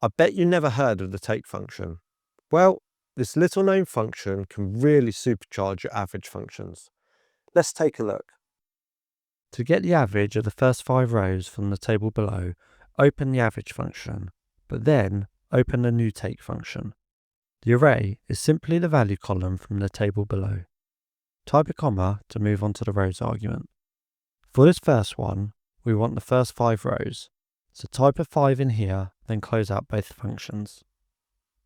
I bet you never heard of the take function. Well, this little known function can really supercharge your average functions. Let's take a look. To get the average of the first 5 rows from the table below, open the average function, but then open a new take function. The array is simply the value column from the table below. Type a comma to move on to the rows argument. For this first one, we want the first 5 rows, so type a 5 in here, then close out both functions.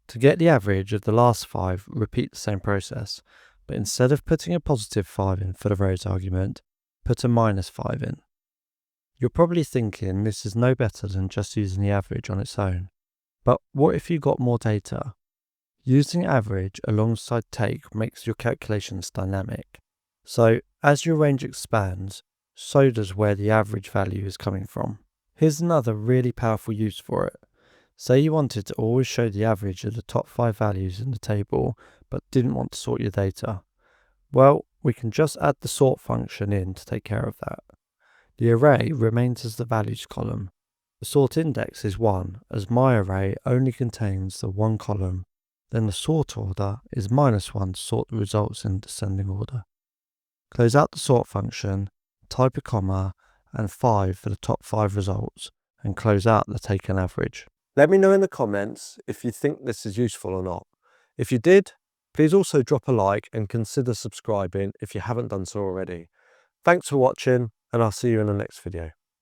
To get the average of the last 5, repeat the same process, but instead of putting a positive 5 in for the rows argument, put a minus 5 in. You're probably thinking this is no better than just using the average on its own. But what if you got more data? Using average alongside take makes your calculations dynamic. So as your range expands, so does where the average value is coming from. Here's another really powerful use for it. Say you wanted to always show the average of the top 5 values in the table, but didn't want to sort your data. Well, we can just add the sort function in to take care of that. The array remains as the values column. The sort index is 1, as my array only contains the 1 column. Then the sort order is -1 to sort the results in descending order. Close out the sort function, type a comma, and 5 for the top 5 results, and close out the taken average. Let me know in the comments if you think this is useful or not. If you did, please also drop a like and consider subscribing if you haven't done so already. Thanks for watching, and I'll see you in the next video.